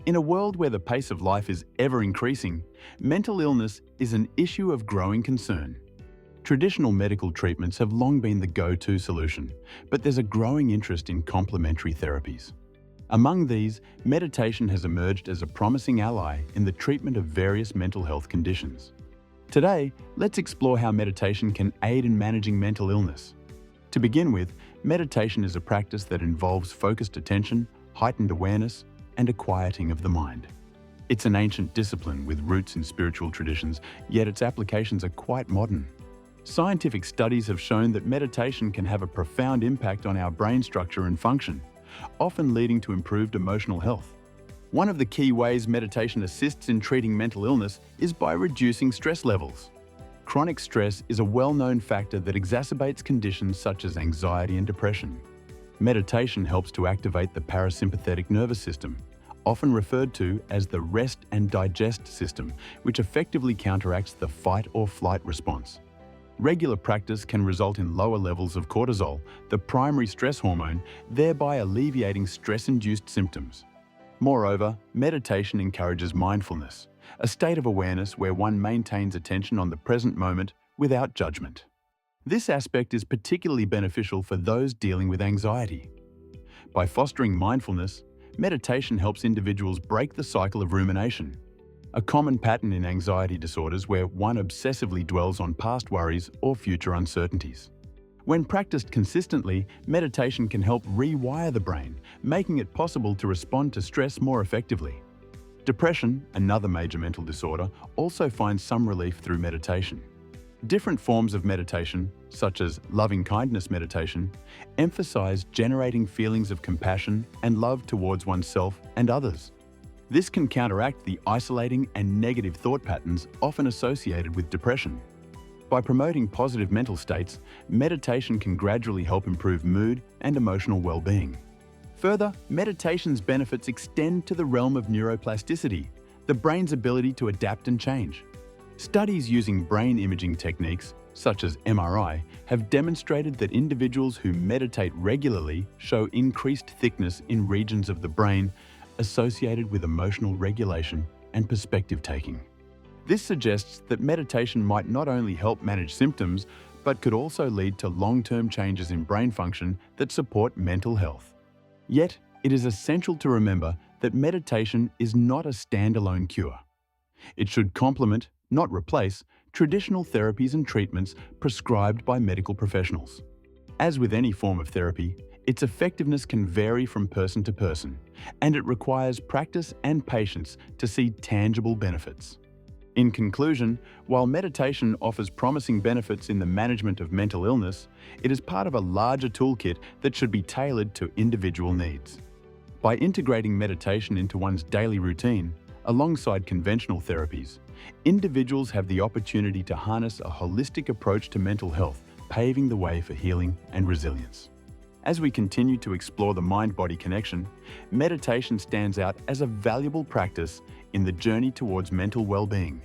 In a world where the pace of life is ever increasing, mental illness is an issue of growing concern. Traditional medical treatments have long been the go-to solution, but there's a growing interest in complementary therapies. Among these, meditation has emerged as a promising ally in the treatment of various mental health conditions. Today, let's explore how meditation can aid in managing mental illness. To begin with, meditation is a practice that involves focused attention, heightened awareness, and a quieting of the mind. It's an ancient discipline with roots in spiritual traditions, yet its applications are quite modern. Scientific studies have shown that meditation can have a profound impact on our brain structure and function, often leading to improved emotional health. One of the key ways meditation assists in treating mental illness is by reducing stress levels. Chronic stress is a well-known factor that exacerbates conditions such as anxiety and depression. Meditation helps to activate the parasympathetic nervous system, often referred to as the rest and digest system, which effectively counteracts the fight or flight response. Regular practice can result in lower levels of cortisol, the primary stress hormone, thereby alleviating stress-induced symptoms. Moreover, meditation encourages mindfulness, a state of awareness where one maintains attention on the present moment without judgment. This aspect is particularly beneficial for those dealing with anxiety. By fostering mindfulness, meditation helps individuals break the cycle of rumination, a common pattern in anxiety disorders where one obsessively dwells on past worries or future uncertainties. When practiced consistently, meditation can help rewire the brain, making it possible to respond to stress more effectively. Depression, another major mental disorder, also finds some relief through meditation. Different forms of meditation, such as loving-kindness meditation, emphasize generating feelings of compassion and love towards oneself and others. This can counteract the isolating and negative thought patterns often associated with depression. By promoting positive mental states, meditation can gradually help improve mood and emotional well-being. Further, meditation's benefits extend to the realm of neuroplasticity, the brain's ability to adapt and change. Studies using brain imaging techniques, such as MRI, have demonstrated that individuals who meditate regularly show increased thickness in regions of the brain associated with emotional regulation and perspective-taking. This suggests that meditation might not only help manage symptoms, but could also lead to long-term changes in brain function that support mental health. Yet, it is essential to remember that meditation is not a standalone cure. It should complement, not replace, traditional therapies and treatments prescribed by medical professionals. As with any form of therapy, its effectiveness can vary from person to person, and it requires practice and patience to see tangible benefits. In conclusion, while meditation offers promising benefits in the management of mental illness, it is part of a larger toolkit that should be tailored to individual needs. By integrating meditation into one's daily routine, alongside conventional therapies, individuals have the opportunity to harness a holistic approach to mental health, paving the way for healing and resilience. As we continue to explore the mind-body connection, meditation stands out as a valuable practice in the journey towards mental well-being.